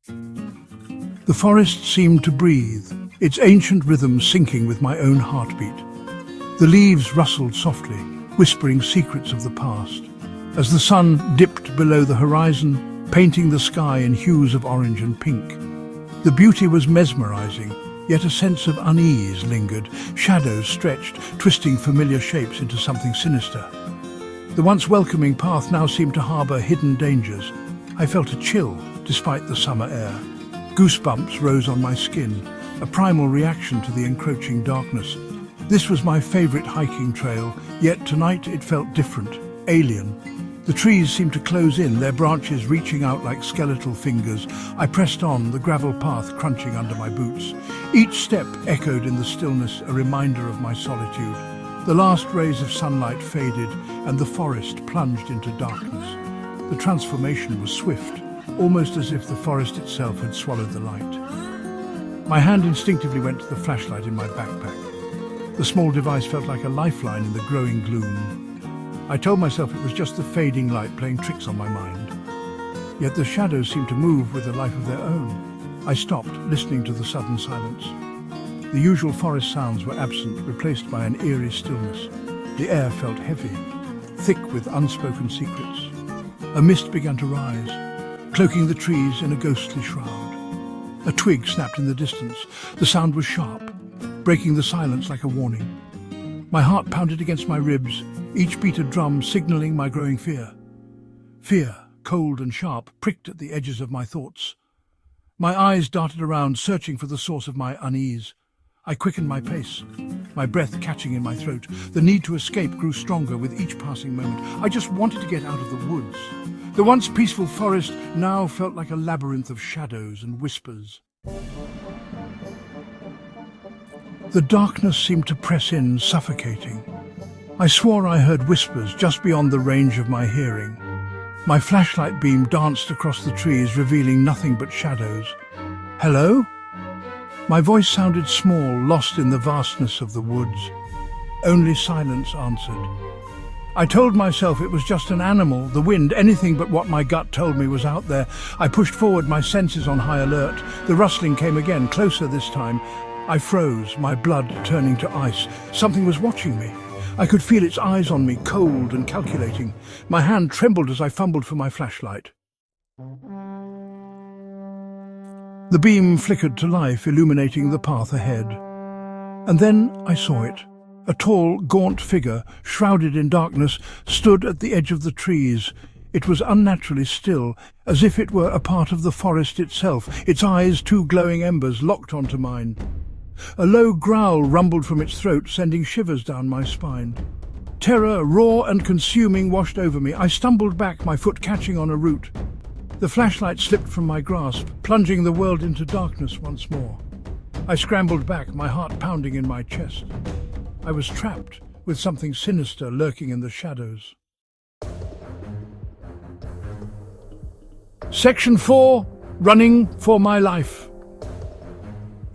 The forest seemed to breathe, its ancient rhythm syncing with my own heartbeat. The leaves rustled softly, whispering secrets of the past, as the sun dipped below the horizon, painting the sky in hues of orange and pink. The beauty was mesmerizing, yet a sense of unease lingered. Shadows stretched, twisting familiar shapes into something sinister. The once welcoming path now seemed to harbor hidden dangers. I felt a chill, despite the summer air. Goosebumps rose on my skin, a primal reaction to the encroaching darkness. This was my favorite hiking trail, yet tonight it felt different, alien. The trees seemed to close in, their branches reaching out like skeletal fingers. I pressed on, the gravel path crunching under my boots. Each step echoed in the stillness, a reminder of my solitude. The last rays of sunlight faded, and the forest plunged into darkness. The transformation was swift, almost as if the forest itself had swallowed the light. My hand instinctively went to the flashlight in my backpack. The small device felt like a lifeline in the growing gloom. I told myself it was just the fading light playing tricks on my mind. Yet the shadows seemed to move with a life of their own. I stopped, listening to the sudden silence. The usual forest sounds were absent, replaced by an eerie stillness. The air felt heavy, thick with unspoken secrets. A mist began to rise, cloaking the trees in a ghostly shroud. A twig snapped in the distance. The sound was sharp, breaking the silence like a warning. My heart pounded against my ribs, each beat a drum signaling my growing fear. Fear, cold and sharp, pricked at the edges of my thoughts. My eyes darted around, searching for the source of my unease. I quickened my pace, my breath catching in my throat. The need to escape grew stronger with each passing moment. I just wanted to get out of the woods. The once peaceful forest now felt like a labyrinth of shadows and whispers. The darkness seemed to press in, suffocating. I swore I heard whispers just beyond the range of my hearing. My flashlight beam danced across the trees, revealing nothing but shadows. Hello? My voice sounded small, lost in the vastness of the woods. Only silence answered. I told myself it was just an animal, the wind, anything but what my gut told me was out there. I pushed forward, my senses on high alert. The rustling came again, closer this time. I froze, my blood turning to ice. Something was watching me. I could feel its eyes on me, cold and calculating. My hand trembled as I fumbled for my flashlight. The beam flickered to life, illuminating the path ahead. And then I saw it. A tall, gaunt figure, shrouded in darkness, stood at the edge of the trees. It was unnaturally still, as if it were a part of the forest itself, its eyes two glowing embers locked onto mine. A low growl rumbled from its throat, sending shivers down my spine. Terror, raw and consuming, washed over me. I stumbled back, my foot catching on a root. The flashlight slipped from my grasp, plunging the world into darkness once more. I scrambled back, my heart pounding in my chest. I was trapped, with something sinister lurking in the shadows. Section 4. Running for my life.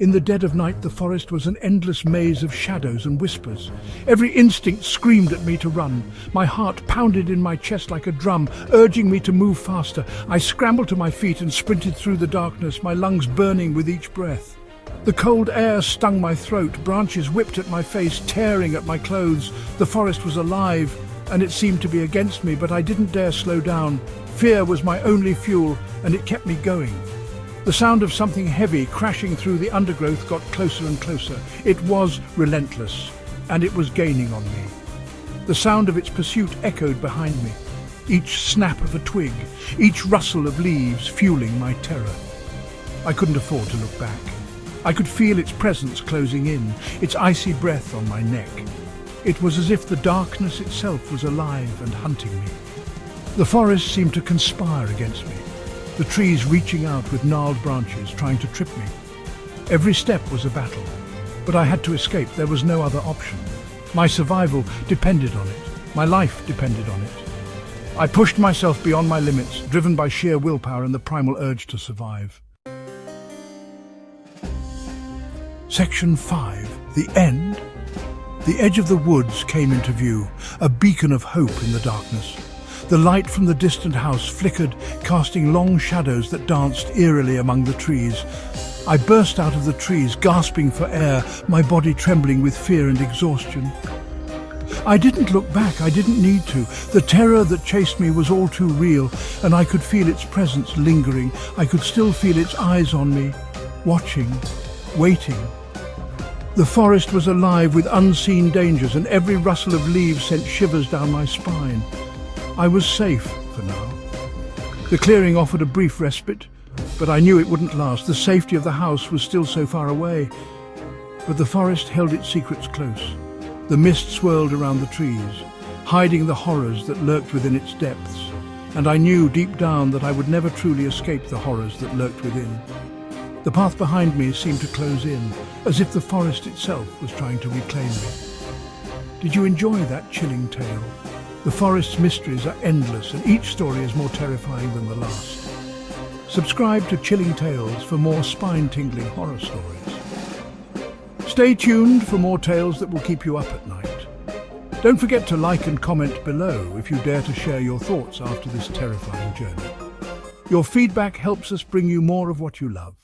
In the dead of night, the forest was an endless maze of shadows and whispers. Every instinct screamed at me to run. My heart pounded in my chest like a drum, urging me to move faster. I scrambled to my feet and sprinted through the darkness, my lungs burning with each breath. The cold air stung my throat, branches whipped at my face, tearing at my clothes. The forest was alive, and it seemed to be against me, but I didn't dare slow down. Fear was my only fuel, and it kept me going. The sound of something heavy crashing through the undergrowth got closer and closer. It was relentless, and it was gaining on me. The sound of its pursuit echoed behind me, each snap of a twig, each rustle of leaves fueling my terror. I couldn't afford to look back. I could feel its presence closing in, its icy breath on my neck. It was as if the darkness itself was alive and hunting me. The forest seemed to conspire against me, the trees reaching out with gnarled branches, trying to trip me. Every step was a battle, but I had to escape. There was no other option. My survival depended on it. My life depended on it. I pushed myself beyond my limits, driven by sheer willpower and the primal urge to survive. Section 5. The end? The edge of the woods came into view, a beacon of hope in the darkness. The light from the distant house flickered, casting long shadows that danced eerily among the trees. I burst out of the trees, gasping for air, my body trembling with fear and exhaustion. I didn't look back, I didn't need to. The terror that chased me was all too real, and I could feel its presence lingering. I could still feel its eyes on me, watching, waiting. The forest was alive with unseen dangers, and every rustle of leaves sent shivers down my spine. I was safe for now. The clearing offered a brief respite, but I knew it wouldn't last. The safety of the house was still so far away. But the forest held its secrets close. The mist swirled around the trees, hiding the horrors that lurked within its depths. And I knew deep down that I would never truly escape the horrors that lurked within. The path behind me seemed to close in, as if the forest itself was trying to reclaim me. Did you enjoy that chilling tale? The forest's mysteries are endless, and each story is more terrifying than the last. Subscribe to Chilling Tales for more spine-tingling horror stories. Stay tuned for more tales that will keep you up at night. Don't forget to like and comment below if you dare to share your thoughts after this terrifying journey. Your feedback helps us bring you more of what you love.